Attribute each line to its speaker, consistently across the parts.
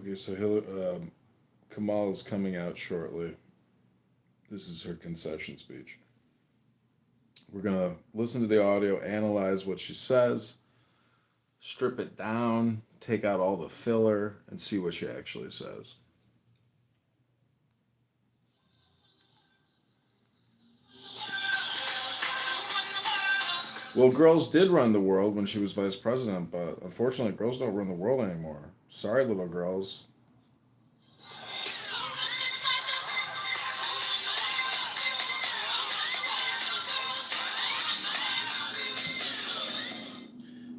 Speaker 1: Okay, so Kamala's coming out shortly. This is her concession speech. We're gonna listen to the audio, analyze what she says, strip it down, take out all the filler, and see what she actually says. Well, girls did run the world when she was vice president, but unfortunately, girls don't run the world anymore. Sorry, little girls.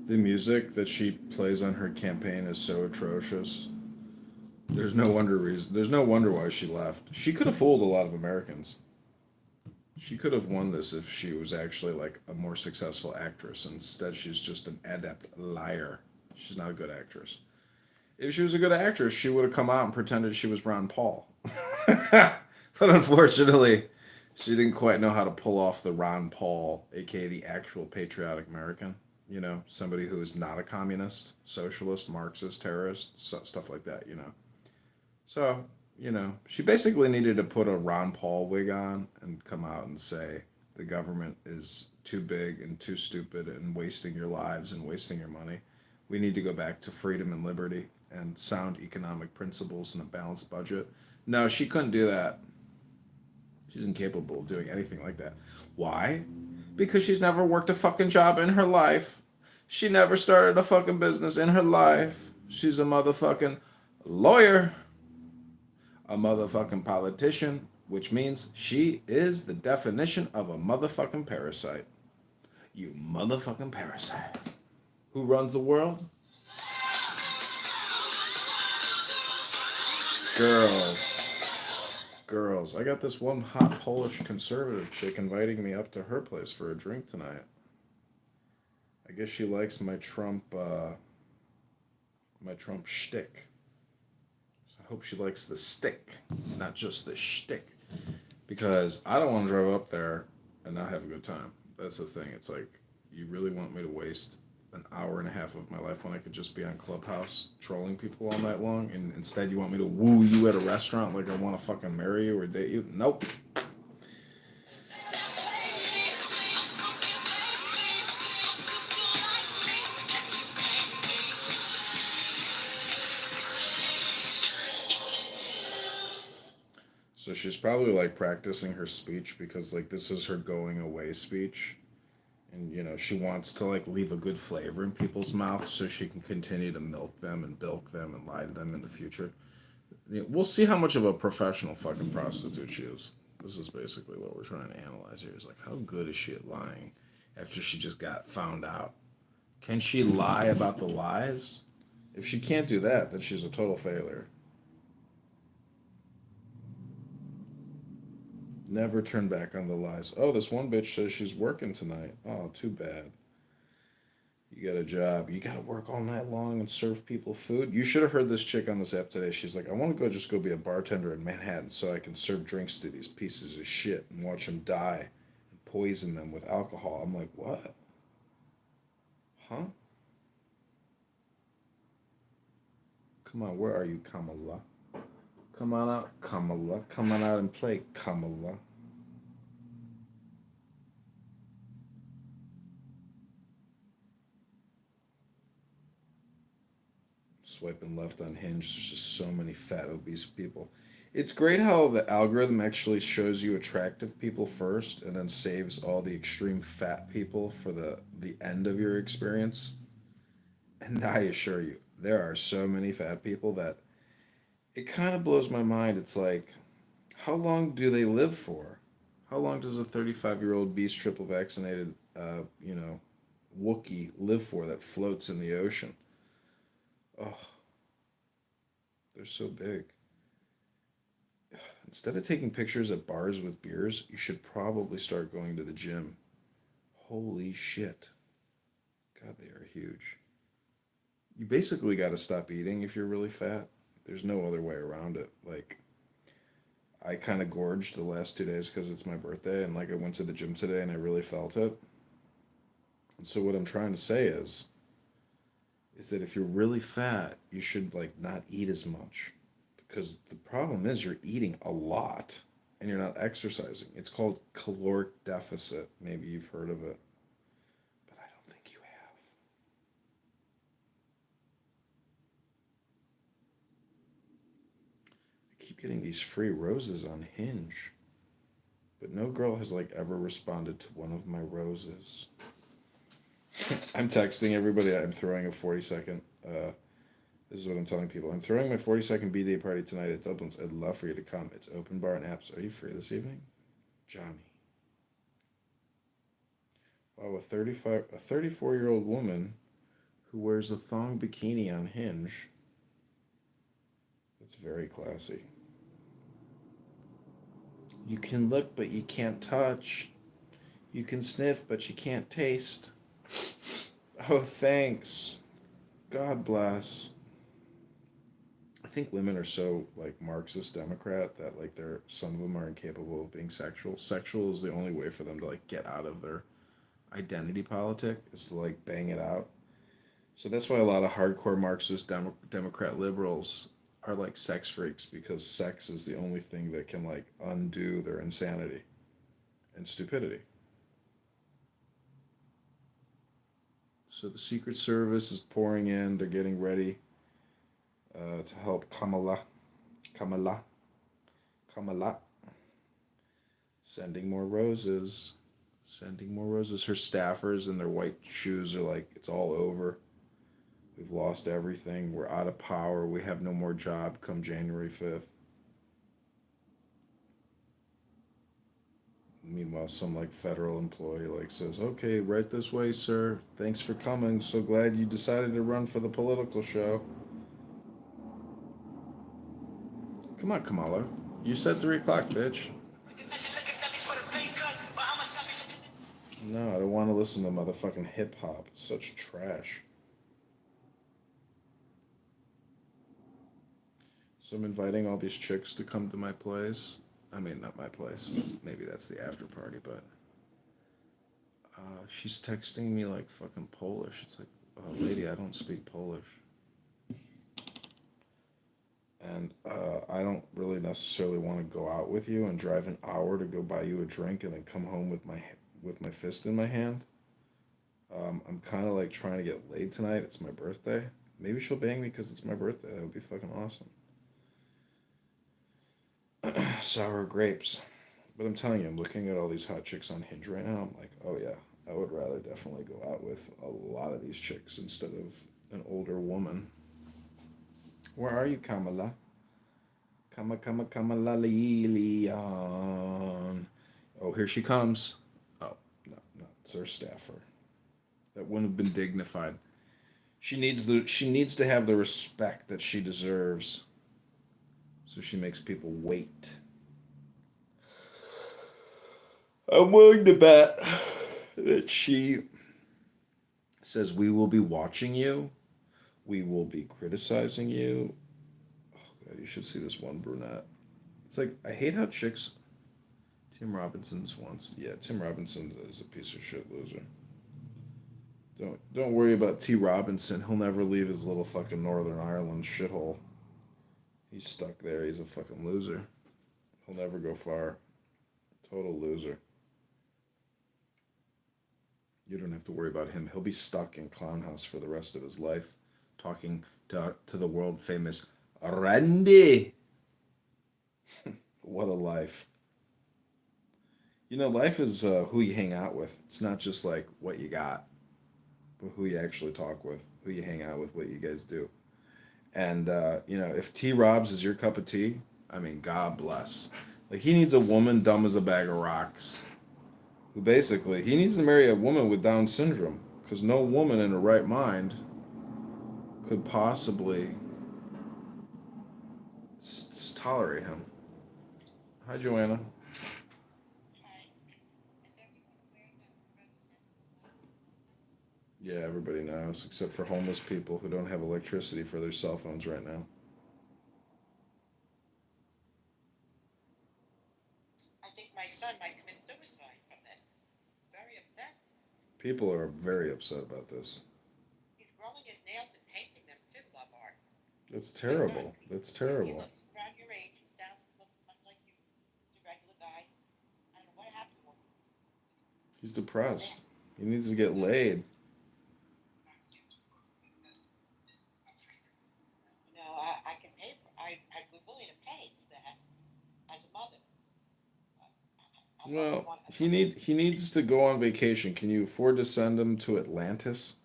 Speaker 1: The music that she plays on her campaign is so atrocious. There's no wonder why she left. She could have fooled a lot of Americans. She could have won this if she was actually like a more successful actress. Instead, she's just an adept liar. She's not a good actress. If she was a good actress, she would have come out and pretended she was Ron Paul. But unfortunately, she didn't quite know how to pull off the Ron Paul, aka the actual patriotic American. You know, somebody who is not a communist, socialist, Marxist, terrorist, stuff like that. So, she basically needed to put a Ron Paul wig on and come out and say the government is too big and too stupid and wasting your lives and wasting your money. We need to go back to freedom and liberty and sound economic principles and a balanced budget. No, she couldn't do that. She's incapable of doing anything like that. Why? Because she's never worked a fucking job in her life. She never started a fucking business in her life. She's a motherfucking lawyer, a motherfucking politician, which means she is the definition of a motherfucking parasite. You motherfucking parasite. Who runs the world? Girls. Girls. I got this one hot Polish conservative chick inviting me up to her place for a drink tonight. I guess she likes my Trump shtick. So I hope she likes the stick, not just the shtick. Because I don't want to drive up there and not have a good time. That's the thing. It's like, you really want me to waste an hour and a half of my life when I could just be on Clubhouse trolling people all night long, and instead you want me to woo you at a restaurant like I want to fucking marry you or date you? Nope. So she's probably like practicing her speech because like this is her going away speech. And she wants to like leave a good flavor in people's mouths so she can continue to milk them and bilk them and lie to them in the future. We'll see how much of a professional fucking prostitute she is. This is basically what we're trying to analyze here. Is like, how good is she at lying after she just got found out? Can she lie about the lies? If she can't do that, then she's a total failure. Never turn back on the lies. Oh, this one bitch says she's working tonight. Oh, too bad. You got a job. You got to work all night long and serve people food. You should have heard this chick on this app today. She's like, I want to go be a bartender in Manhattan so I can serve drinks to these pieces of shit and watch them die and poison them with alcohol. I'm like, what? Huh? Come on, where are you, Kamala? Come on out, Kamala. Come on out and play, Kamala. Swiping left on Hinge, there's just so many fat, obese people. It's great how the algorithm actually shows you attractive people first and then saves all the extreme fat people for the end of your experience. And I assure you, there are so many fat people that it kind of blows my mind. It's like, how long do they live for? How long does a 35-year-old beast triple vaccinated, Wookiee live for that floats in the ocean? Oh, they're so big. Instead of taking pictures at bars with beers, you should probably start going to the gym. Holy shit. God, they are huge. You basically got to stop eating if you're really fat. There's no other way around it. Like, I kind of gorged the last 2 days because it's my birthday, and like I went to the gym today and I really felt it. And so, what I'm trying to say is is that if you're really fat, you should like not eat as much. Because the problem is you're eating a lot and you're not exercising. It's called caloric deficit. Maybe you've heard of it, but I don't think you have. I keep getting these free roses on Hinge, but no girl has like ever responded to one of my roses. I'm texting everybody. I'm throwing a 40-second. This is what I'm telling people. I'm throwing my 40-second B-Day party tonight at Dublin's. I'd love for you to come. It's open bar and apps. Are you free this evening? Johnny. Wow, a 34-year-old woman who wears a thong bikini on Hinge. That's very classy. You can look, but you can't touch. You can sniff, but you can't taste. Oh, thanks. God bless. I think women are so like Marxist Democrat that like they're some of them are incapable of being sexual. Sexual is the only way for them to like get out of their identity politic is to like bang it out. So that's why a lot of hardcore Marxist Democrat liberals are like sex freaks because sex is the only thing that can like undo their insanity and stupidity. So the Secret Service is pouring in. They're getting ready to help Kamala, Kamala, sending more roses, sending more roses. Her staffers in their white shoes are like, it's all over. We've lost everything. We're out of power. We have no more job come January 5th. Meanwhile, some like federal employee like says, "Okay, right this way, sir. Thanks for coming. So glad you decided to run for the political show." Come on, Kamala. You said 3 o'clock, bitch. No, I don't want to listen to motherfucking hip hop. It's such trash. So I'm inviting all these chicks to come to my place. I mean, not my place. Maybe that's the after party, but she's texting me like fucking Polish. It's like, lady, I don't speak Polish. And I don't really necessarily want to go out with you and drive an hour to go buy you a drink and then come home with my fist in my hand. I'm kind of like trying to get laid tonight. It's my birthday. Maybe she'll bang me because it's my birthday. That would be fucking awesome. Sour grapes. But I'm telling you, I'm looking at all these hot chicks on Hinge right now. I'm like, oh yeah, I would rather definitely go out with a lot of these chicks instead of an older woman. Where are you, Kamala? Kamala Leon. Oh, here she comes. Oh, no, no, it's her staffer. That wouldn't have been dignified. She needs to have the respect that she deserves. So she makes people wait. I'm willing to bet that she says we will be watching you, we will be criticizing you. Oh god, you should see this one brunette. It's like I hate how chicks. Tim Robinson's once. Yeah, Tim Robinson is a piece of shit loser. Don't worry about T. Robinson. He'll never leave his little fucking Northern Ireland shithole. He's stuck there. He's a fucking loser. He'll never go far. Total loser. You don't have to worry about him. He'll be stuck in Clown House for the rest of his life, talking to the world famous Randy. What a life. You know, life is who you hang out with. It's not just like what you got, but who you actually talk with, who you hang out with, what you guys do. And, if T Robs is your cup of tea, I mean, God bless. Like, he needs a woman dumb as a bag of rocks. Who basically, he needs to marry a woman with Down syndrome. Because no woman in her right mind could possibly tolerate him. Hi, Joanna. Yeah, everybody knows, except for homeless people who don't have electricity for their cell phones right now. People are very upset about this. That's
Speaker 2: He's not.
Speaker 1: terrible. That's
Speaker 2: He
Speaker 1: terrible.
Speaker 2: looks around your age. He sounds looks much like you. He's a regular guy. I don't know what happened to him.
Speaker 1: He's
Speaker 2: But they,
Speaker 1: depressed. He needs to get laid.
Speaker 2: I can pay for. I'd be willing to pay for that as a mother. I
Speaker 1: Well,
Speaker 2: want.
Speaker 1: he needs to go on vacation. Can you afford to send him to Atlantis?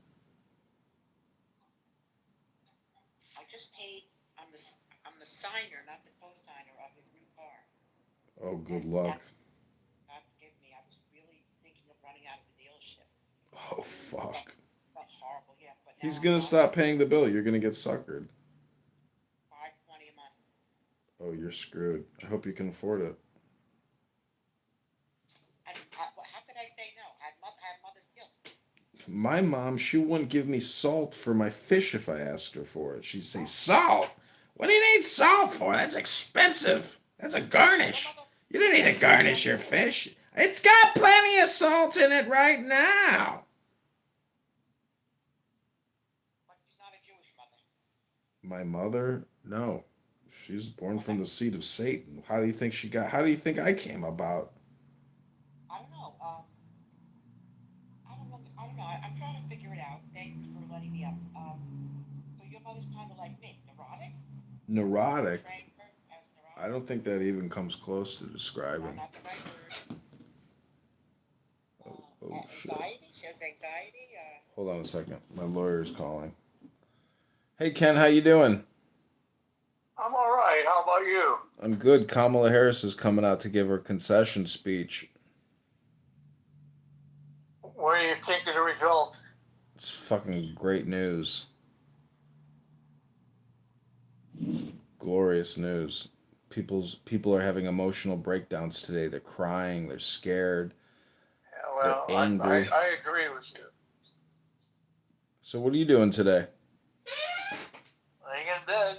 Speaker 2: I just paid. I'm the I'm the signer, not the co-signer of his new car.
Speaker 1: Oh, good
Speaker 2: And
Speaker 1: luck.
Speaker 2: God forgive me. I was really thinking of running out of the dealership.
Speaker 1: Oh, fuck.
Speaker 2: Felt horrible. Yeah, but now
Speaker 1: He's
Speaker 2: I'm
Speaker 1: gonna
Speaker 2: not.
Speaker 1: stop paying the bill. You're gonna get suckered.
Speaker 2: 520 a month.
Speaker 1: Oh, you're screwed. I hope you can afford it.
Speaker 2: How could I say no? I had mother's guilt.
Speaker 1: My mom, she wouldn't give me salt for my fish if I asked her for it. She'd say,
Speaker 2: Oh,
Speaker 1: "Salt? What do you need salt for? That's expensive. That's a
Speaker 2: your
Speaker 1: garnish.
Speaker 2: mother,
Speaker 1: You don't need to
Speaker 2: your
Speaker 1: garnish
Speaker 2: mother,
Speaker 1: your fish. It's got plenty of salt in it right now."
Speaker 2: but she's not a Jewish mother.
Speaker 1: My mother? No. She's born
Speaker 2: Well,
Speaker 1: from the seed of Satan. How do you think she got? How do you think I came about?
Speaker 2: I don't know. I don't know. I don't know. I'm trying to figure it out. Thanks for letting me up. So your mother's kind of like me, neurotic. Would you
Speaker 1: Neurotic.
Speaker 2: frame her as
Speaker 1: I
Speaker 2: neurotic?
Speaker 1: don't think that even comes close to
Speaker 2: No,
Speaker 1: describing.
Speaker 2: not the right word.
Speaker 1: Oh shit.
Speaker 2: Anxiety. She has anxiety.
Speaker 1: Hold on a second. My lawyer's calling. Hey Ken, how you doing?
Speaker 3: I'm all right. How about you?
Speaker 1: I'm good. Kamala Harris is coming out to give her concession speech.
Speaker 3: What do you think of the results?
Speaker 1: It's fucking great news. Glorious news. People are having emotional breakdowns today. They're crying, they're scared,
Speaker 3: Yeah,
Speaker 1: they're
Speaker 3: well,
Speaker 1: angry.
Speaker 3: I agree with you.
Speaker 1: So what are you doing today?
Speaker 3: Laying in bed.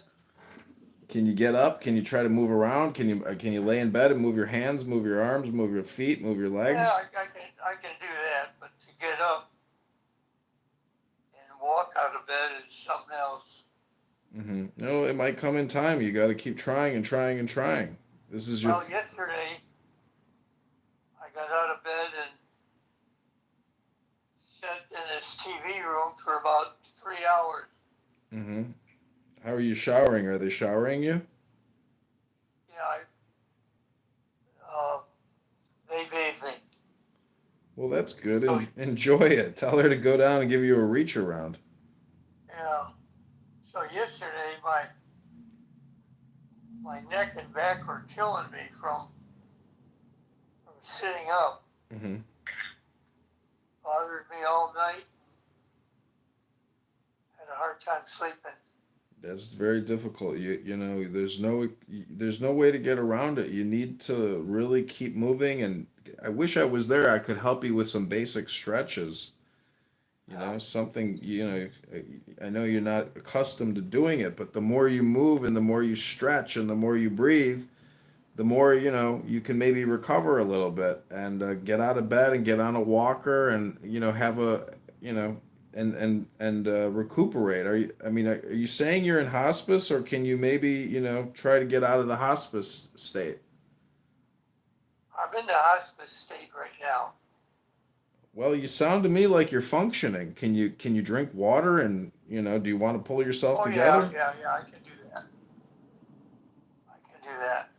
Speaker 1: Can you get up? Can you try to move around? Can you lay in bed and move your hands, move your arms, move your feet, move your
Speaker 3: Yeah,
Speaker 1: legs?
Speaker 3: I can do that, but to get up and walk out of bed is something else.
Speaker 1: No, it might come in time. You got to keep trying and trying and trying. This is your.
Speaker 3: Well, yesterday I got out of bed and sat in this TV room for about 3 hours.
Speaker 1: Mm-hmm. How are you showering? Are they showering you?
Speaker 3: Yeah, uh, they bathed me.
Speaker 1: Well, that's good.
Speaker 3: So
Speaker 1: Enjoy it. Tell her to go down and give you a reach around.
Speaker 3: yeah, so yesterday my neck and back were killing me from sitting up.
Speaker 1: Hmm.
Speaker 3: Bothered me all night. Had a hard time sleeping.
Speaker 1: That's very difficult. You know there's no way to get around it. You need to really keep moving. And I wish I was there. I could help you with some basic stretches. You
Speaker 3: Uh,
Speaker 1: know, something. I know you're not accustomed to doing it, but the more you move and the more you stretch and the more you breathe, the more you can maybe recover a little bit and get out of bed and get on a walker and have a you know and recuperate. Are you saying you're in hospice, or can you maybe try to get out of the hospice state?
Speaker 3: I'm in the hospice state right now.
Speaker 1: Well, you sound to me like you're functioning. Can you drink water, and do you want to pull yourself
Speaker 3: Oh yeah,
Speaker 1: together?
Speaker 3: yeah, I can do that. I can do that.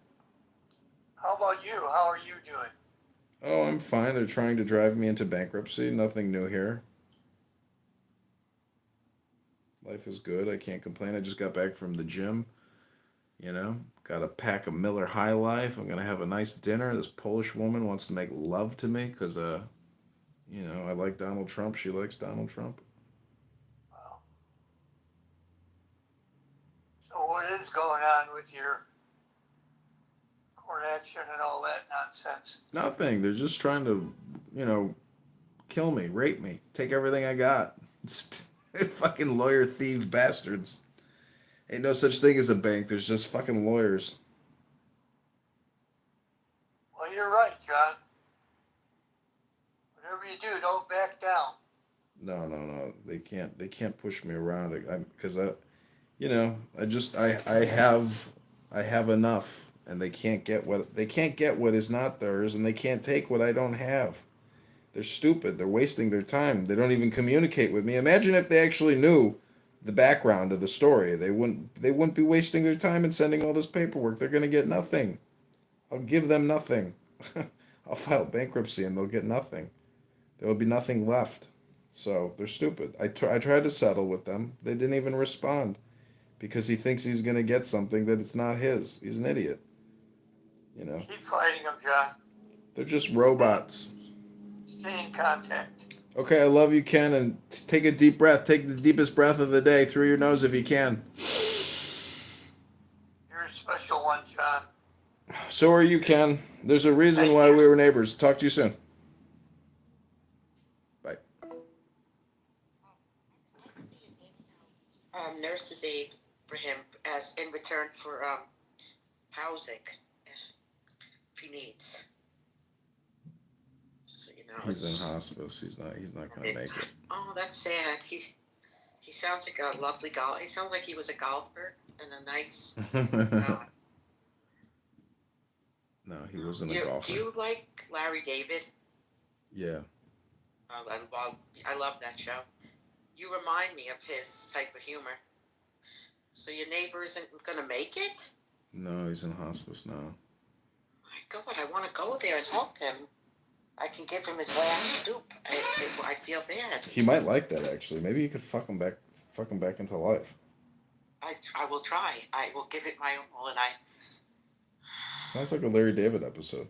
Speaker 3: How about you? How are you doing?
Speaker 1: Oh, I'm fine. They're trying to drive me into bankruptcy. Nothing new here. Life is good. I can't complain. I just got back from the gym. Got a pack of Miller High Life. I'm gonna have a nice dinner. This Polish woman wants to make love to me because I like Donald Trump. She likes Donald Trump.
Speaker 3: Well, so what is going on with your court action and all that nonsense?
Speaker 1: Nothing. They're just trying to, you know, kill me, rape me, take everything I got. Fucking lawyer thieves bastards. Ain't no such thing as a bank. There's just fucking lawyers.
Speaker 3: Well, you're right, John. Whatever you do, don't back down.
Speaker 1: No, no, no. They can't. They can't push me around. Because you know, I have enough, and they can't get what is not theirs, and they can't take what I don't have. They're stupid. They're wasting their time. They don't even communicate with me. Imagine if they actually knew the background of the story. They wouldn't be wasting their time and sending all this paperwork. They're gonna get nothing. I'll give them nothing. I'll file bankruptcy and they'll get nothing. There will be nothing left. So they're stupid. I tried to settle with them. They didn't even respond because he thinks he's gonna get something that it's not his. He's an idiot. You know,
Speaker 3: Keep fighting them, John.
Speaker 1: they're just robots.
Speaker 3: Stay in contact.
Speaker 1: Okay, I love you, Ken, and take a deep breath. Take the deepest breath of the day through your nose if you can.
Speaker 3: You're a special one, John.
Speaker 1: So are you, Ken. There's a reason why we were neighbors. Talk to you soon. Bye.
Speaker 2: I could be an in nurse's aide for him as in return for housing if he needs. So
Speaker 1: He's in hospice. He's not gonna make it.
Speaker 2: Oh, that's sad. He sounds like a lovely golf. He sounds like he was a golfer and a nice.
Speaker 1: No, he wasn't a
Speaker 2: Do
Speaker 1: golfer.
Speaker 2: you like Larry David?
Speaker 1: Yeah.
Speaker 2: I love that show. You remind me of his type of humor. So your neighbor isn't gonna make it?
Speaker 1: No, he's in hospice now.
Speaker 2: My God, I want to go there and help him. I can give him his last scoop. I feel bad.
Speaker 1: He might like that actually. Maybe you could fuck him back into life.
Speaker 2: I will try. I will give it my all, and
Speaker 1: Sounds like a Larry David episode.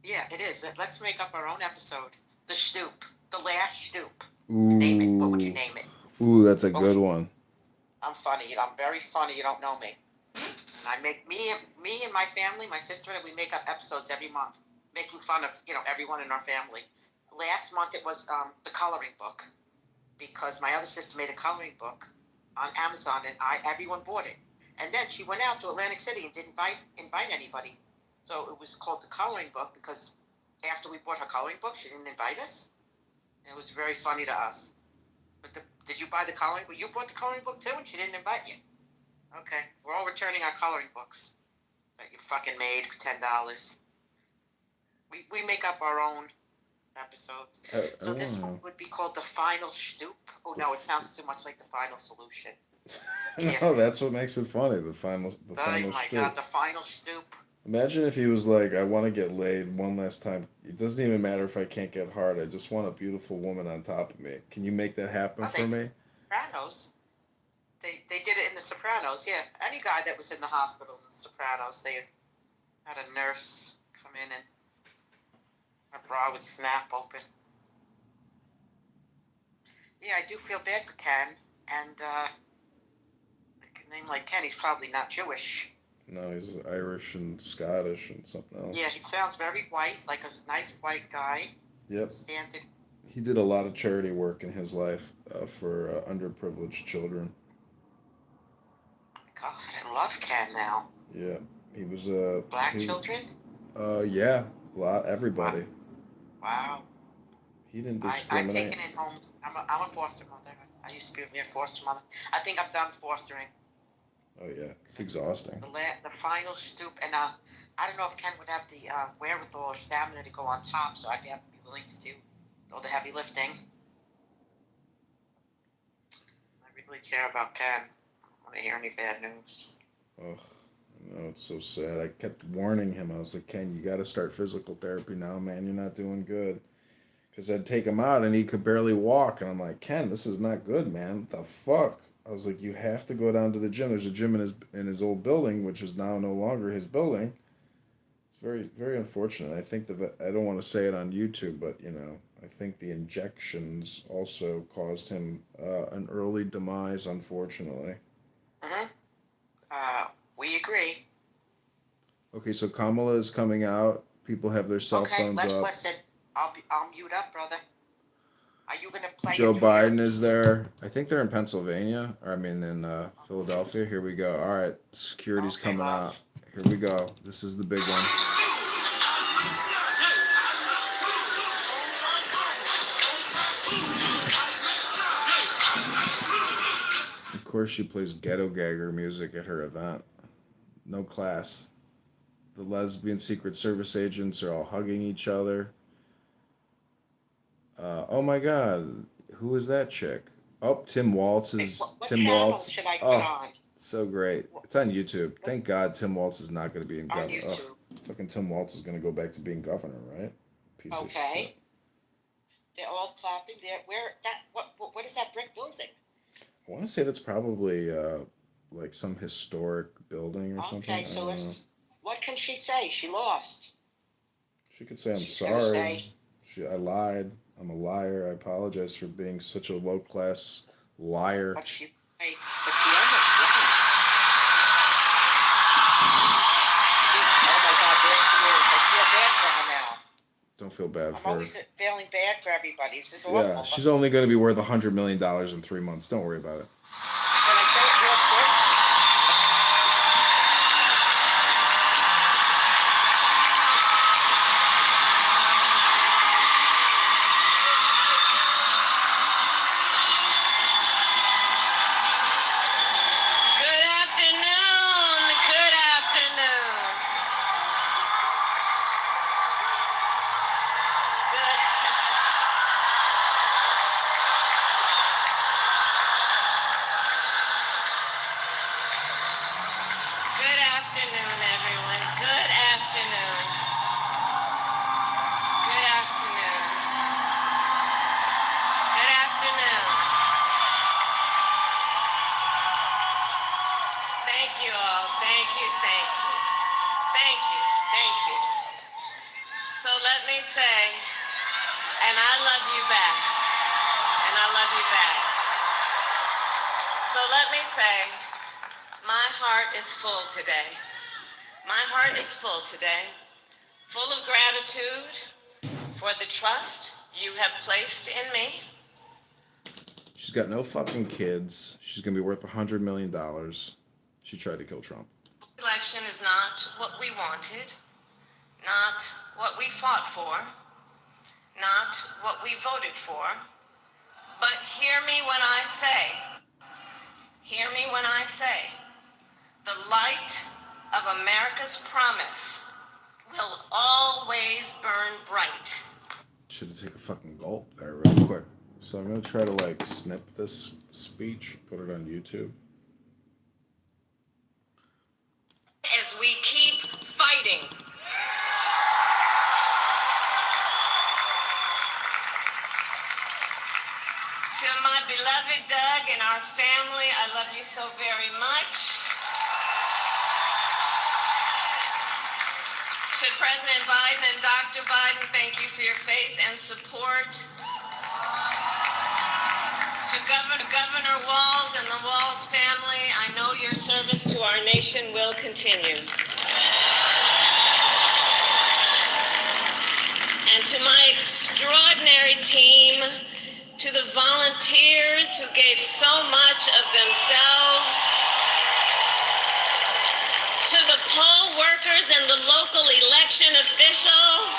Speaker 2: yeah, it is. Let's make up our own episode. The Stoop. The Last Stoop.
Speaker 1: Ooh.
Speaker 2: Name it. What would you name it?
Speaker 1: Ooh, that's a good one.
Speaker 2: I'm funny. I'm very funny. You don't know me. And I make me and my family, my sister, and we make up episodes every month, making fun of everyone in our family. Last month it was the coloring book, because my other sister made a coloring book on Amazon, and everyone bought it. And then she went out to Atlantic City and didn't invite anybody. So it was called the coloring book because after we bought her coloring book, she didn't invite us. It was very funny to us. But did you buy the coloring book? You bought the coloring book too, and she didn't invite you. Okay, we're all returning our coloring books that you fucking made for $10. We make up our own episodes. So this one would be called The Final Stoop. Oh no, it sounds too much like The Final Solution.
Speaker 1: No, that's what makes it funny. The final
Speaker 2: Oh my
Speaker 1: stoop.
Speaker 2: God, The Final Stoop.
Speaker 1: Imagine if he was like, I want to get laid one last time. It doesn't even matter if I can't get hard. I just want a beautiful woman on top of me. Can you make that happen for me?
Speaker 2: Sopranos. They did it in The Sopranos, yeah. Any guy that was in the hospital in The Sopranos, they had a nurse come in and her bra would snap open. Yeah, I do feel bad for Ken, and a name like Ken, he's probably not Jewish.
Speaker 1: No, he's Irish and Scottish and something else.
Speaker 2: Yeah, he sounds very white, like a nice white guy.
Speaker 1: Yep.
Speaker 2: Standing.
Speaker 1: He did a lot of charity work in his life for underprivileged children.
Speaker 2: God, I love Ken now.
Speaker 1: Yeah, he was
Speaker 2: Black children?
Speaker 1: Yeah, a lot, everybody.
Speaker 2: Wow.
Speaker 1: He didn't
Speaker 2: I've
Speaker 1: discriminate.
Speaker 2: taken it home. I'm a foster mother. I used to be a foster mother. I think I'm done fostering.
Speaker 1: Oh yeah, it's exhausting.
Speaker 2: The final stoop, and I don't know if Ken would have the wherewithal or stamina to go on top, so I'd be willing to do all the heavy lifting. I really care about Ken. I don't want to hear any bad news.
Speaker 1: Oh, no, it's so sad. I kept warning him. I was like, Ken, you got to start physical therapy now, man. You're not doing good. Because I'd take him out and he could barely walk. And I'm like, Ken, this is not good, man. What the fuck? I was like, you have to go down to the gym. There's a gym in his old building, which is now no longer his building. It's very, very unfortunate. I think I don't want to say it on YouTube, but, I think the injections also caused him an early demise, unfortunately.
Speaker 2: Mm-hmm. We agree.
Speaker 1: Okay, so Kamala is coming out. People have their cell phones up.
Speaker 2: Listen. I'll mute up, brother. Are you gonna play?
Speaker 1: Joe Biden is there. I think they're in Pennsylvania. In Philadelphia. Here we go. All right, security's coming out. Here we go. This is the big one. Of course she plays ghetto gagger music at her event. No class. The lesbian Secret Service agents are all hugging each other. Oh my God, who is that chick? Oh, Tim Waltz
Speaker 2: Hey,
Speaker 1: is
Speaker 2: what
Speaker 1: Tim
Speaker 2: channel
Speaker 1: Waltz.
Speaker 2: should I put
Speaker 1: Oh,
Speaker 2: on?
Speaker 1: so great. It's on YouTube. Thank God Tim Waltz is not going to be in
Speaker 2: On
Speaker 1: governor. Ugh,
Speaker 2: YouTube.
Speaker 1: fucking Tim Waltz is going to go back to being governor, right? Piece of shit.
Speaker 2: Okay. They're all clapping. What is that brick building?
Speaker 1: I want to say that's probably like some historic building or something.
Speaker 2: Okay,
Speaker 1: I
Speaker 2: so
Speaker 1: don't know.
Speaker 2: what can she say? She lost.
Speaker 1: She could say, "I'm
Speaker 2: She's gonna
Speaker 1: sorry.
Speaker 2: say,
Speaker 1: I lied. I'm a liar. I apologize for being such a low class liar."
Speaker 2: but she almost won. Oh my God, there she is. I feel bad for her now.
Speaker 1: Don't feel bad
Speaker 2: I'm
Speaker 1: for her.
Speaker 2: always feeling bad for everybody. This is awful.
Speaker 1: Yeah, she's only going to be worth $100 million in 3 months. Don't worry about it.
Speaker 2: Can I say it real quick?
Speaker 4: Good afternoon. Good afternoon. Good. Good afternoon, everyone. Good afternoon. Good afternoon. Good afternoon. Thank you all. Thank you. Thank you. Thank you. Thank you. So let me say, and I love you back. And I love you back. So let me say, my heart is full today. My heart is full today, full of gratitude for the trust you have placed in me.
Speaker 1: She's got no fucking kids. She's going to be worth $100 million. She tried to kill Trump.
Speaker 4: Election is not what we wanted, not what we fought for, not what we voted for. But hear me when I say, the light of America's promise will always burn bright.
Speaker 1: Should have taken a fucking gulp there real quick. So I'm going to try to like snip this speech, put it on YouTube.
Speaker 4: As we keep fighting. To my beloved Doug and our family, I love you so very much. To President Biden and Dr. Biden, thank you for your faith and support. To Governor Walz and the Walz family, I know your service to our nation will continue. And to my extraordinary team, to the volunteers who gave so much of themselves, to the poll workers and the local election officials,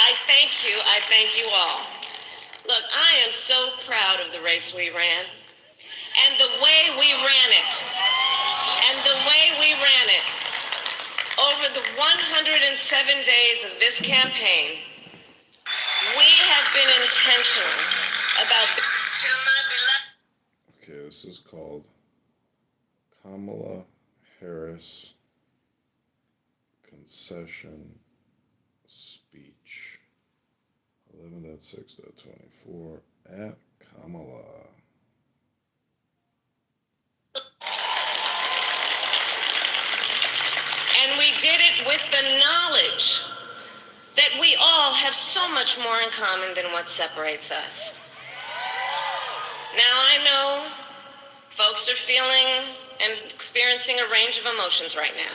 Speaker 4: I thank you all. Look, I am so proud of the race we ran, and the way we ran it, Over the 107 days of this campaign, we have been intentional about...
Speaker 1: Okay, this is called Kamala Harris Concession Speech. 11.6.24 at Kamala.
Speaker 4: And we did it with the knowledge that we all have so much more in common than what separates us. Now, I know folks are feeling and experiencing a range of emotions right now.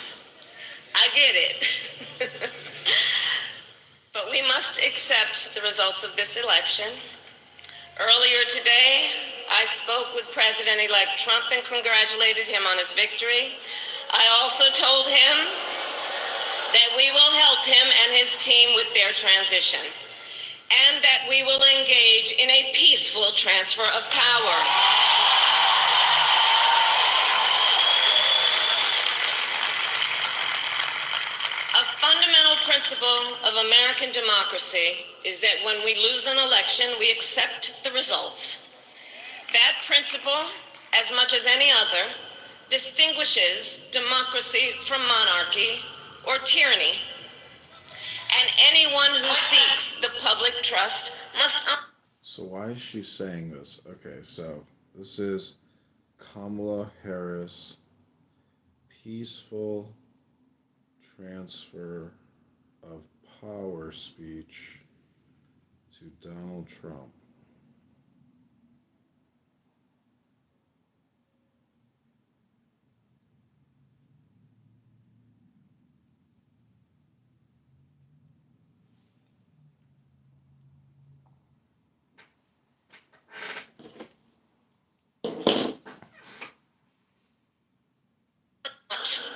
Speaker 4: I get it. But we must accept the results of this election. Earlier today, I spoke with President-elect Trump and congratulated him on his victory. I also told him that we will help him and his team with their transition. and that we will engage in a peaceful transfer of power. A fundamental principle of American democracy is that when we lose an election, we accept the results. That principle, as much as any other, distinguishes democracy from monarchy or tyranny. And anyone who seeks the public trust must.
Speaker 1: So why is she saying this? Okay, so this is Kamala Harris, peaceful transfer of power speech to Donald Trump.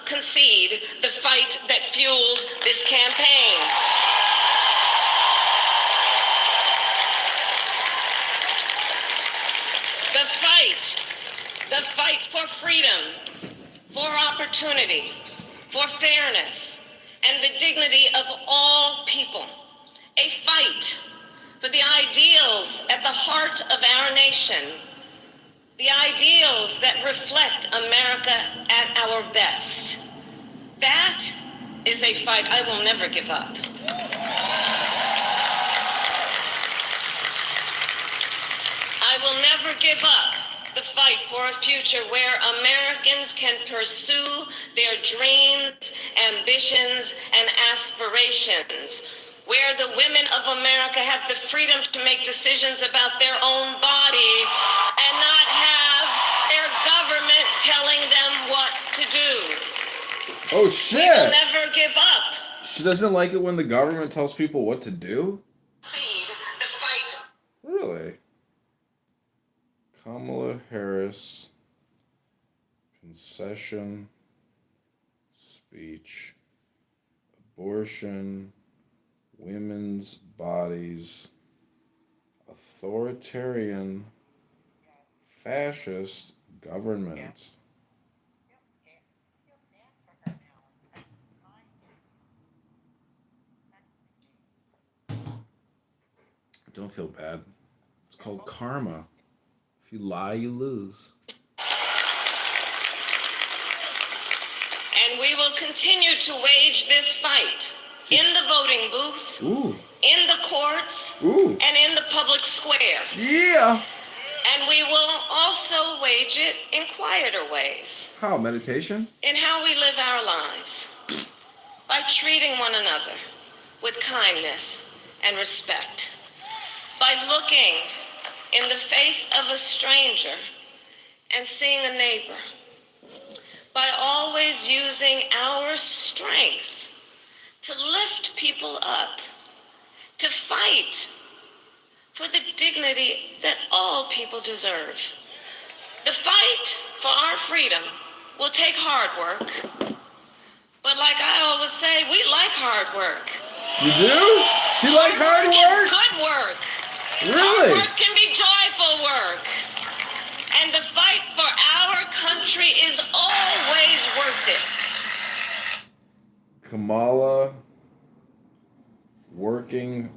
Speaker 4: Concede the fight that fueled this campaign. The fight for freedom, for opportunity, for fairness, and the dignity of all people. A fight for the ideals at the heart of our nation, the ideals that reflect America at our best. That is a fight I will never give up. I will never give up the fight for a future where Americans can pursue their dreams, ambitions, and aspirations, where the women of America have the freedom to make decisions about their own body and not have their government telling them what to do.
Speaker 1: Oh
Speaker 4: We will
Speaker 1: shit!
Speaker 4: never give up.
Speaker 1: She doesn't like it when the government tells people what to do?
Speaker 4: Concede the fight.
Speaker 1: Really? Kamala Harris, concession, speech, abortion, women's bodies, authoritarian, fascist government. Don't feel bad. It's called karma. If you lie, you lose.
Speaker 4: And we will continue to wage this fight in the voting booth,
Speaker 1: Ooh.
Speaker 4: in the courts,
Speaker 1: Ooh.
Speaker 4: and in the public square.
Speaker 1: Yeah!
Speaker 4: And we will also wage it in quieter ways,
Speaker 1: How? Meditation?
Speaker 4: in how we live our lives, by treating one another with kindness and respect, by looking in the face of a stranger and seeing a neighbor, by always using our strength to lift people up, to fight for the dignity that all people deserve. The fight for our freedom will take hard work, but like I always say, we like hard work.
Speaker 1: You do? She likes hard
Speaker 4: Is
Speaker 1: work?
Speaker 4: good work.
Speaker 1: Really?
Speaker 4: Hard work can be joyful work. And the fight for our country is always worth it.
Speaker 1: Kamala working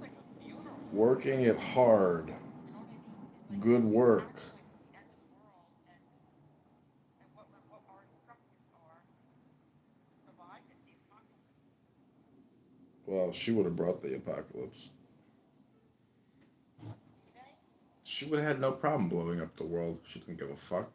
Speaker 1: it hard. Good work. Well, she would have brought the apocalypse. She would have had no problem blowing up the world. She didn't give a fuck.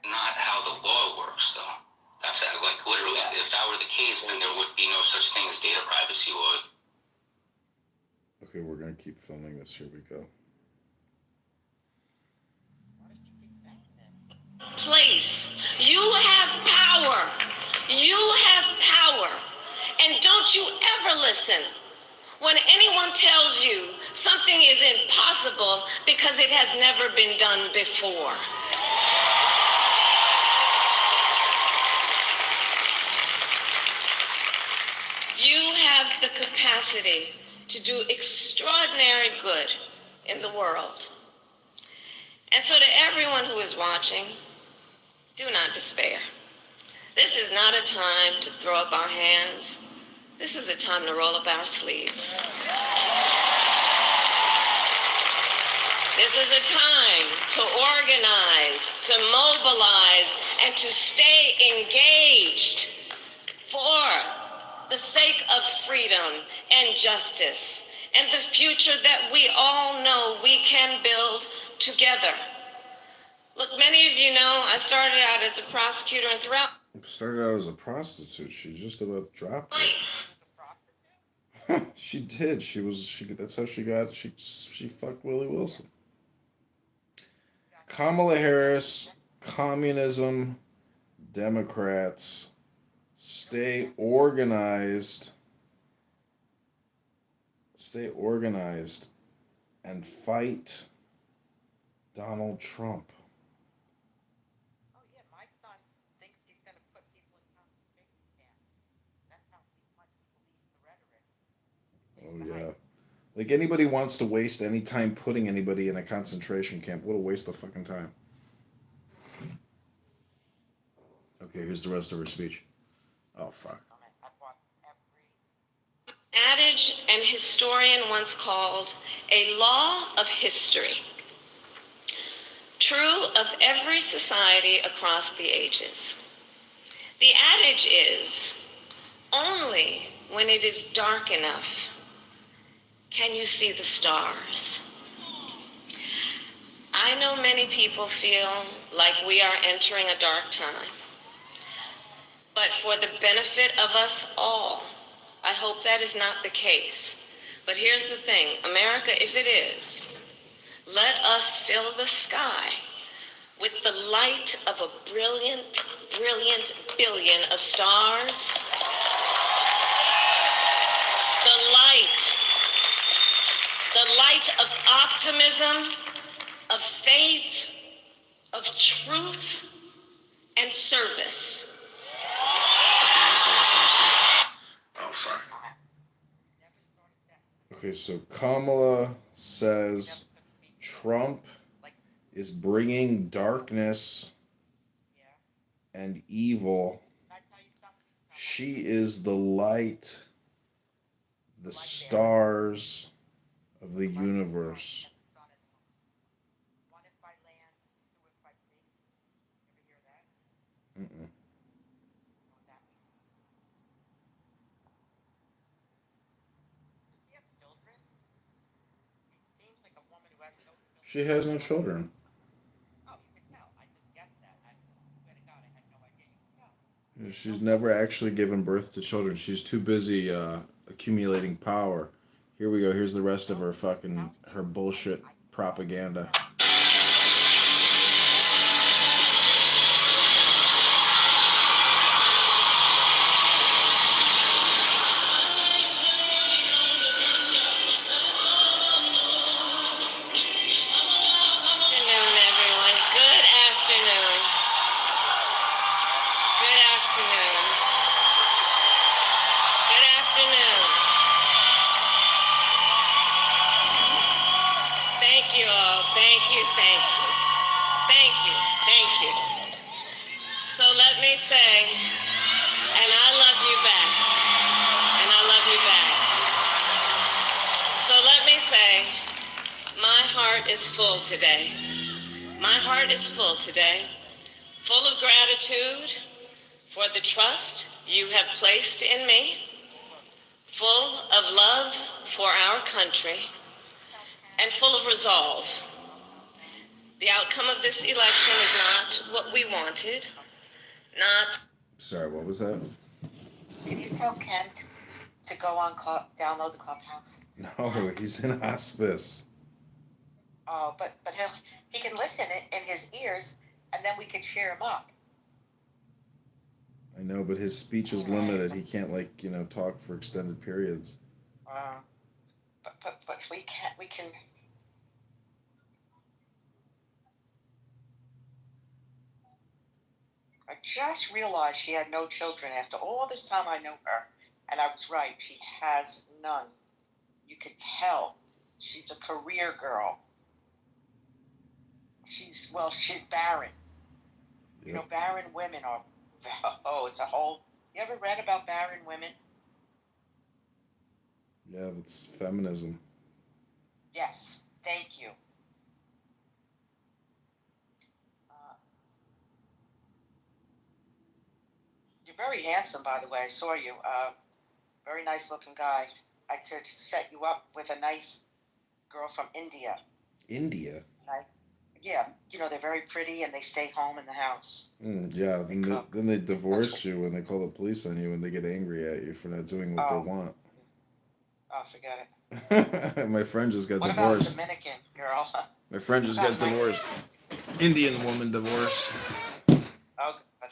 Speaker 5: Not how the law works, though. That's like literally, if that were the case, then there would be no such thing as data privacy law.
Speaker 1: Okay, we're gonna keep filming this. Here we go.
Speaker 4: Place. You have power. You have power. And don't you ever listen When anyone tells you something is impossible because it has never been done before. You have the capacity to do extraordinary good in the world. And so to everyone who is watching, do not despair. This is not a time to throw up our hands. This is a time to roll up our sleeves. This is a time to organize, to mobilize, and to stay engaged for the sake of freedom and justice and the future that we all know we can build together. Look, many of you know I started out as a prosecutor, and throughout
Speaker 1: Started out as a prostitute. She just about dropped it.
Speaker 4: place,
Speaker 1: She did. She. That's how she got. She fucked Willie Wilson. Kamala Harris, communism, Democrats, stay organized. Stay organized, and fight Donald Trump.
Speaker 2: Oh yeah, my son thinks he's going to put people in concentration camps. That's how much he believes the rhetoric.
Speaker 1: Oh yeah. Like anybody wants to waste any time putting anybody in a concentration camp. What a waste of fucking time. Okay, here's the rest of her speech. Oh fuck.
Speaker 2: I've watched every.
Speaker 4: adage an historian once called a law of history, true of every society across the ages. The adage is, only when it is dark enough can you see the stars. I know many people feel like we are entering a dark time, but for the benefit of us all, I hope that is not the case. But here's the thing, America, if it is, let us fill the sky with the light of a brilliant, brilliant billion of stars. The light of optimism, of faith, of truth, and service.
Speaker 1: Oh fuck. Okay, so Kamala says Trump is bringing darkness and evil. She is the light, the stars of the universe.
Speaker 2: One if by land, two if by sea. Ever hear that?
Speaker 1: Mm-mm.
Speaker 2: What that means? Does she have children? She seems like a woman who has no children.
Speaker 1: She has no children.
Speaker 2: Oh, you can tell. I just guessed that. I swear to God, I had no idea. You can tell.
Speaker 1: She's never actually given birth to children. She's too busy accumulating power. Here we go. Here's the rest of her bullshit propaganda.
Speaker 4: Afternoon, everyone. Good afternoon. Good afternoon. Good afternoon. Thank you all. Thank you. Thank you. Thank you. Thank you. So let me say, and I love you back. And I love you back. So let me say, my heart is full today. My heart is full today, full of gratitude for the trust you have placed in me, full of love for our country, and full of resolve. The outcome of this election is not what we wanted, not...
Speaker 1: Sorry, what was that?
Speaker 2: Can you tell Kent to go on download the Clubhouse?
Speaker 1: No, he's in hospice.
Speaker 2: Oh, but he can listen in his ears, and then we can cheer him up.
Speaker 1: I know, but his speech is limited. He can't talk for extended periods.
Speaker 2: but we can. I just realized she had no children after all this time I know her, and I was right. She has none. You could tell she's a career girl. She's barren. You know, barren women are. Oh, it's a whole. You ever read about barren women?
Speaker 1: Yeah, that's feminism.
Speaker 2: Yes. Thank you. You're very handsome, by the way. I saw you. Very nice looking guy. I could set you up with a nice girl from India.
Speaker 1: India.
Speaker 2: Yeah, you know, they're very pretty and they stay home in the house.
Speaker 1: Yeah, then they divorce you and they call the police on you and they get angry at you for not doing what they want.
Speaker 2: Oh, forget it.
Speaker 1: My friend just got
Speaker 2: What
Speaker 1: divorced.
Speaker 2: about Dominican girl?
Speaker 1: My friend just got divorced. Indian woman divorce.
Speaker 2: Oh, God.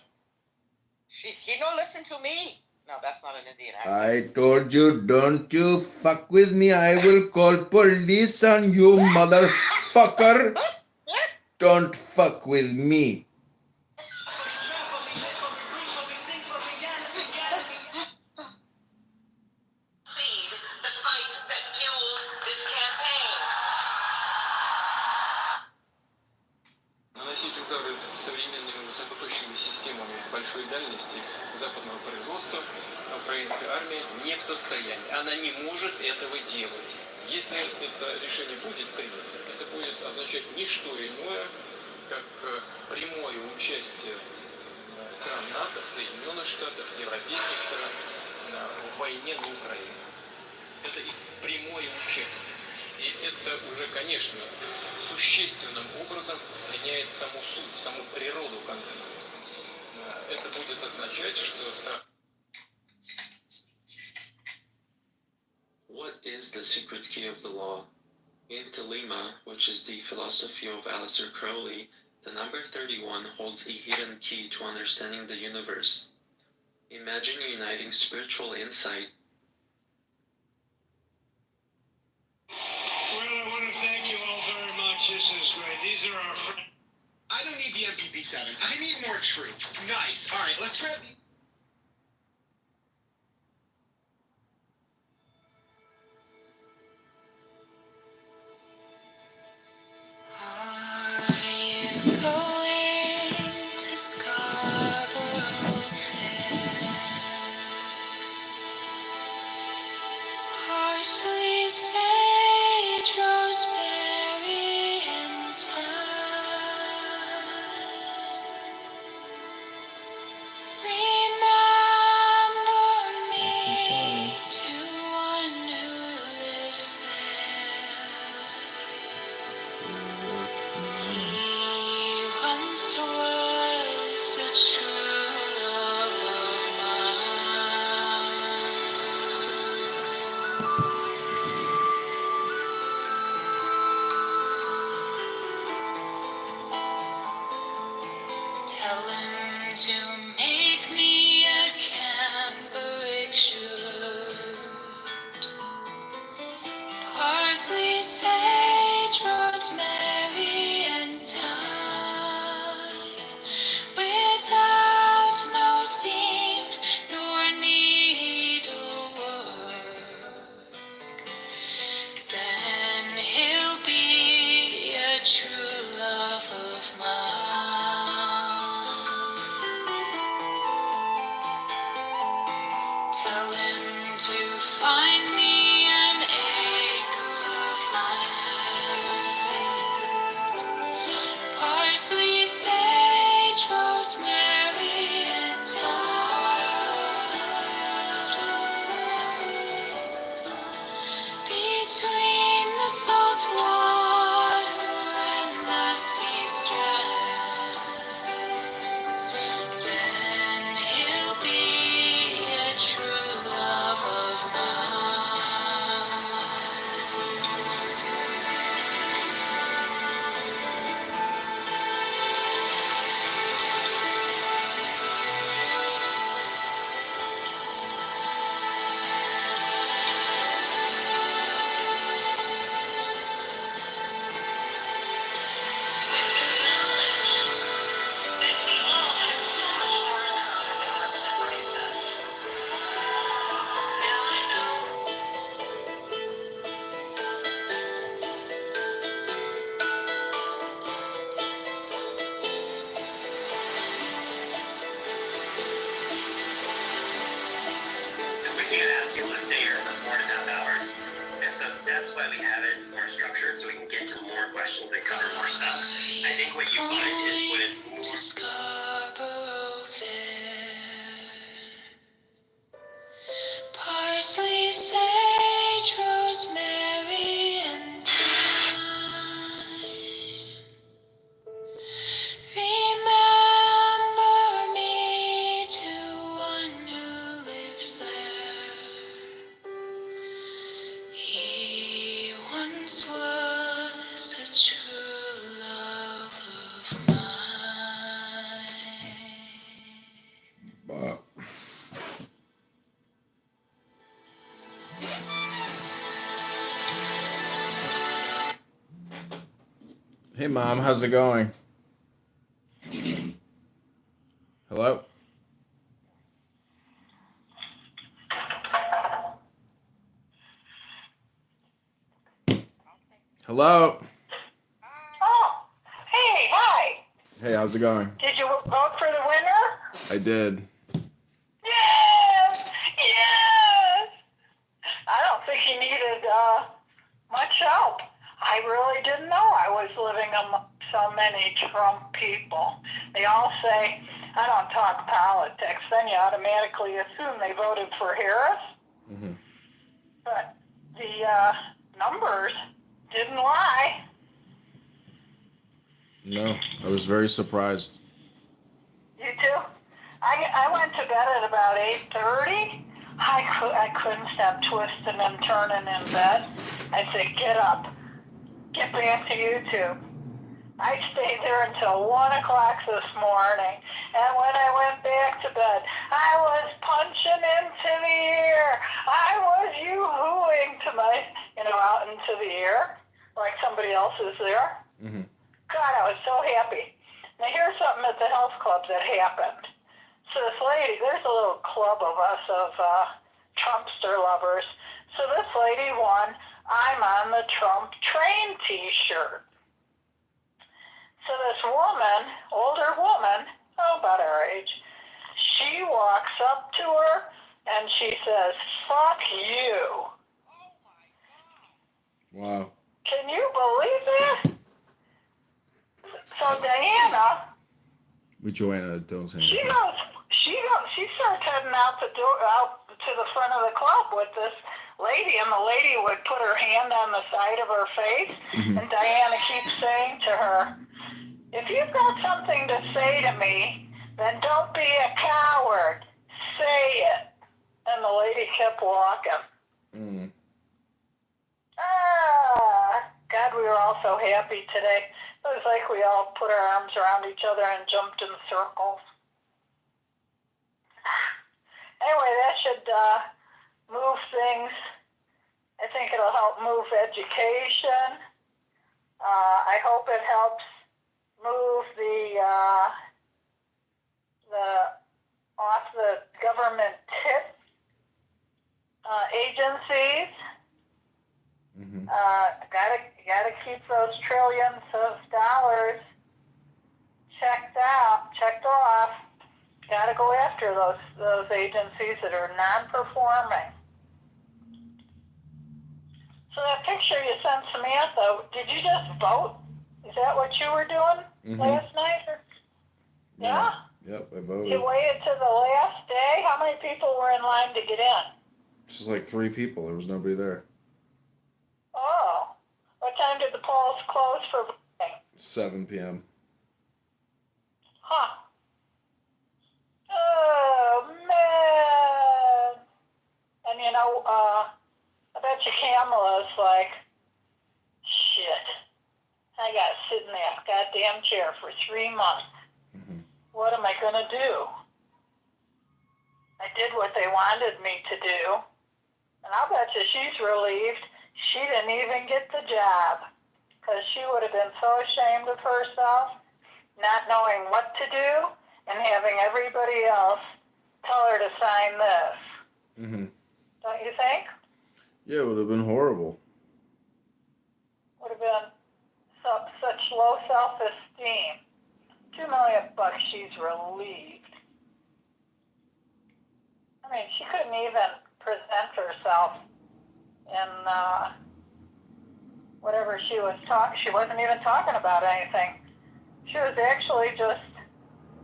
Speaker 2: He don't listen to me. No, that's not an Indian accent.
Speaker 1: I told you, don't you fuck with me. I will call police on you, motherfucker. Don't fuck with me.
Speaker 4: Seed, the fight that fueled this campaign.
Speaker 6: Наносить удары современными высокоточными системами большой дальности западного производства украинская армия не в состоянии. Она не может этого делать. Если это решение будет принято, это будет означать не что иное, как прямое участие стран НАТО, Соединенных Штатов, европейских стран в войне на Украине. Это их прямое участие. И это уже, конечно, существенным образом меняет саму суть, саму природу конфликта. Это будет означать, что страна...
Speaker 7: What is the secret key of the law? In Thelema, which is the philosophy of Aleister Crowley, the number 31 holds the hidden key to understanding the universe. Imagine uniting spiritual insight.
Speaker 8: Well, I want to thank you all very much. This is great. These are our friends.
Speaker 9: I don't need the MPP-7. I need more troops. Nice. All right, let's grab the...
Speaker 4: Are you going to Scarborough Fair? Parsley, sage, rosemary, and thyme. Remember me to one who lives there. He once was a true love of mine. Tell him to make me a cambric shirt. Parsley, sage, rosemary, and thyme, without no seam nor needlework. Then he'll be a true love of mine. Tell him to find me an acre of land. Parsley, sage, rosemary, and thyme. Between the salt water and the sea strands, then he'll be a true love of mine.
Speaker 5: why we have it more structured so we can get to more questions and cover more stuff. I think what you find is when it's more
Speaker 4: To Scarborough Fair. Parsley, sage, rosemary, and thyme. Remember me to one who lives there. He once was a true love of mine.
Speaker 1: Wow. Hey, Mom, how's it going? Hello? Hello?
Speaker 3: Oh, hey, hi.
Speaker 1: Hey, how's it going?
Speaker 3: Did you vote for the winner?
Speaker 1: I did.
Speaker 3: Yes, yes. I don't think he needed much help. I really didn't know I was living among so many Trump people. They all say, I don't talk politics. Then you automatically assume they voted for Harris.
Speaker 1: Mm-hmm.
Speaker 3: But the numbers didn't lie.
Speaker 1: No, I was very surprised.
Speaker 3: You too? I went to bed at about 8:30. I couldn't stop twisting and turning in bed. I said, get up. Get back to YouTube. I stayed there until 1 o'clock this morning. And when I went back to bed, I was punching into the air. I was yoo-hooing to my, out into the air, like somebody else is there.
Speaker 1: Mm-hmm.
Speaker 3: God, I was so happy. Now here's something at the health club that happened. So this lady, there's a little club of us of Trumpster lovers. So this lady won, I'm on the Trump train t-shirt. So this woman, older woman, about our age, she walks up to her and she says, fuck you.
Speaker 1: Wow.
Speaker 3: Can you believe that? So Diana,
Speaker 1: Joanna, don't say
Speaker 3: she
Speaker 1: anything.
Speaker 3: she starts heading out to the front of the club with this lady, and the lady would put her hand on the side of her face, and Diana keeps saying to her, if you've got something to say to me, then don't be a coward. Say it. And the lady kept walking.
Speaker 1: Mm.
Speaker 3: God, we were all so happy today. It was like we all put our arms around each other and jumped in circles. Anyway, that should move things. I think it'll help move education. I hope it helps move the off the government tip agencies.
Speaker 1: Mm-hmm.
Speaker 3: Gotta keep those trillions of dollars checked off. Gotta go after those agencies that are non-performing. So that picture you sent Samantha, did you just vote? Is that what you were doing last night? Yeah?
Speaker 1: Yep, I voted.
Speaker 3: You waited to the last day? How many people were in line to get in?
Speaker 1: Just like 3 people. There was nobody there.
Speaker 3: Oh. What time did the polls close for voting?
Speaker 1: 7 p.m.
Speaker 3: Huh. Oh, man. And I bet you Kamala's like, shit. I got to sit in that goddamn chair for 3 months.
Speaker 1: Mm-hmm.
Speaker 3: What am I going to do? I did what they wanted me to do. And I'll bet you she's relieved she didn't even get the job. Because she would have been so ashamed of herself, not knowing what to do, and having everybody else tell her to sign this.
Speaker 1: Mm-hmm.
Speaker 3: Don't you think?
Speaker 1: Yeah, it would have been horrible.
Speaker 3: Would have been such low self-esteem. $2 million, she's relieved. I mean, she couldn't even present herself in whatever she wasn't even talking about anything. She was actually just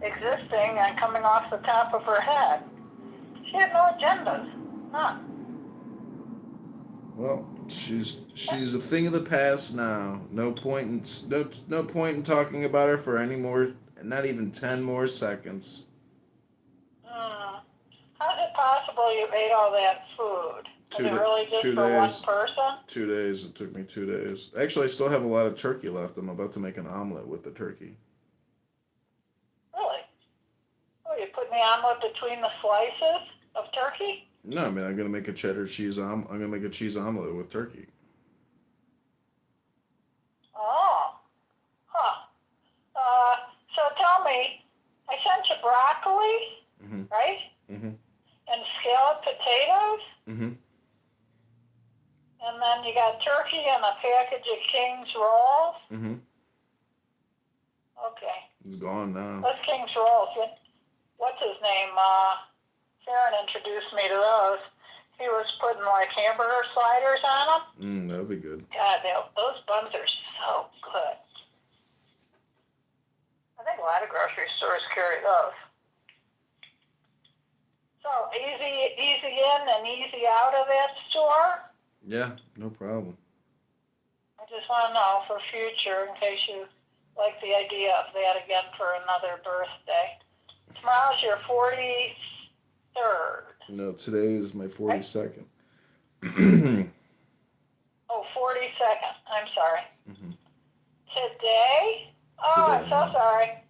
Speaker 3: existing and coming off the top of her head. She had no agendas. None.
Speaker 1: Well, she's a thing of the past now. No point no point in talking about her for any more, not even 10 more seconds.
Speaker 3: How's it possible you ate all that food? Was it really just for one person?
Speaker 1: 2 days. It took me 2 days. Actually, I still have a lot of turkey left. I'm about to make an omelet with the turkey.
Speaker 3: Really? Oh, you put the omelet between the slices of turkey?
Speaker 1: No, I mean I'm gonna make a cheddar cheese I'm gonna make a cheese omelet with turkey.
Speaker 3: Oh. Huh. So tell me, I sent you broccoli,
Speaker 1: Mhm.
Speaker 3: right?
Speaker 1: Mhm.
Speaker 3: And scalloped potatoes,
Speaker 1: Mhm.
Speaker 3: and then you got turkey and a package of King's rolls.
Speaker 1: Mhm.
Speaker 3: Okay.
Speaker 1: It's gone now.
Speaker 3: Those King's rolls. What's his name? Farron introduced me to those. He was putting like hamburger sliders on them.
Speaker 1: That'll be good.
Speaker 3: God, those buns are so good. I think a lot of grocery stores carry those. So easy in and easy out of that store.
Speaker 1: Yeah, no problem.
Speaker 3: I just want to know for future, in case you like the idea of that again for another birthday. Tomorrow's your 43rd.
Speaker 1: No, today is my 42nd.
Speaker 3: Oh, 42nd. I'm sorry.
Speaker 1: Mhm.
Speaker 3: Today? Oh, I'm
Speaker 1: Today,
Speaker 3: so
Speaker 1: yeah.
Speaker 3: sorry.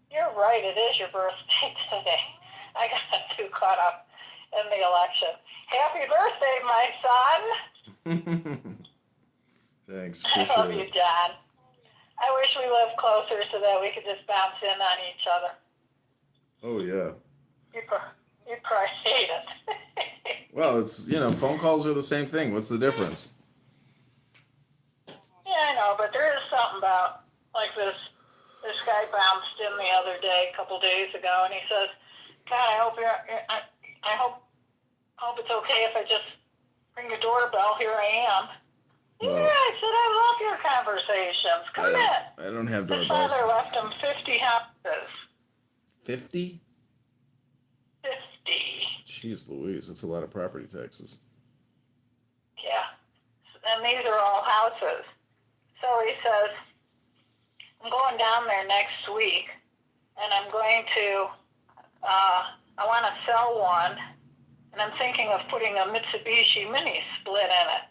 Speaker 3: You're right. It is your birthday today. I got too caught up in the election. Happy birthday, my son.
Speaker 1: Thanks,
Speaker 3: I love
Speaker 1: appreciate
Speaker 3: you,
Speaker 1: it.
Speaker 3: John. I wish we lived closer so that we could just bounce in on each other.
Speaker 1: Oh yeah.
Speaker 3: You probably hate it.
Speaker 1: Well, it's phone calls are the same thing. What's the difference?
Speaker 3: Yeah, I know, but there is something about like this guy bounced in the other day, a couple days ago, and he says, "God, I hope it's okay if I just ring the doorbell. Here I am."
Speaker 1: Well,
Speaker 3: Yeah, I said, "I love your conversations. Come in."
Speaker 1: I don't have
Speaker 3: His
Speaker 1: doorbells.
Speaker 3: father left him 50 houses.
Speaker 1: 50?
Speaker 3: 50.
Speaker 1: Jeez Louise, that's a lot of property taxes.
Speaker 3: Yeah. And these are all houses. So he says, "I'm going down there next week, and I'm going to, I want to sell one, and I'm thinking of putting a Mitsubishi Mini Split in it."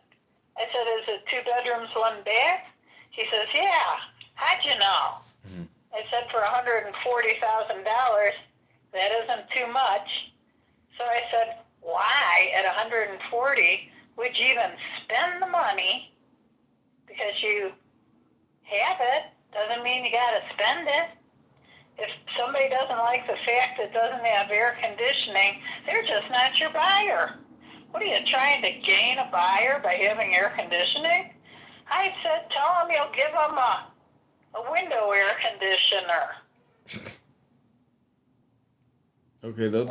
Speaker 3: I said, "Is it 2 bedrooms, 1 bath?" He says, "Yeah. How'd you know?"
Speaker 1: Mhm.
Speaker 3: I said, "For $140,000, that isn't too much." So I said, "Why, at 140, would you even spend the money? Because you have it, doesn't mean you got to spend it. If somebody doesn't like the fact that it doesn't have air conditioning, they're just not your buyer. What are you trying to gain a buyer by having air conditioning?" I said, "Tell them you'll give them a window air conditioner."
Speaker 1: Okay, though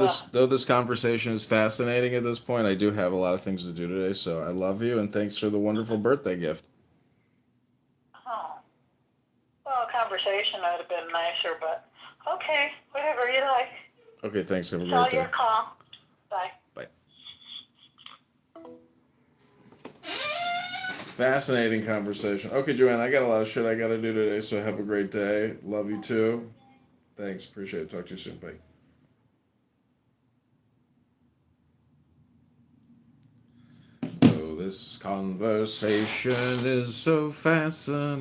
Speaker 1: this conversation is fascinating at this point, I do have a lot of things to do today, so I love you and thanks for the wonderful birthday gift.
Speaker 3: Oh. Well, a conversation would have been nicer, but okay, whatever you like.
Speaker 1: Okay, thanks. Have a
Speaker 3: It's all
Speaker 1: great
Speaker 3: your
Speaker 1: day.
Speaker 3: call. Bye.
Speaker 1: Bye. Fascinating conversation. Okay, Joanne, I got a lot of shit I got to do today, so have a great day. Love you too. Thanks. Appreciate it. Talk to you soon. Bye. Oh, this conversation is so fascinating.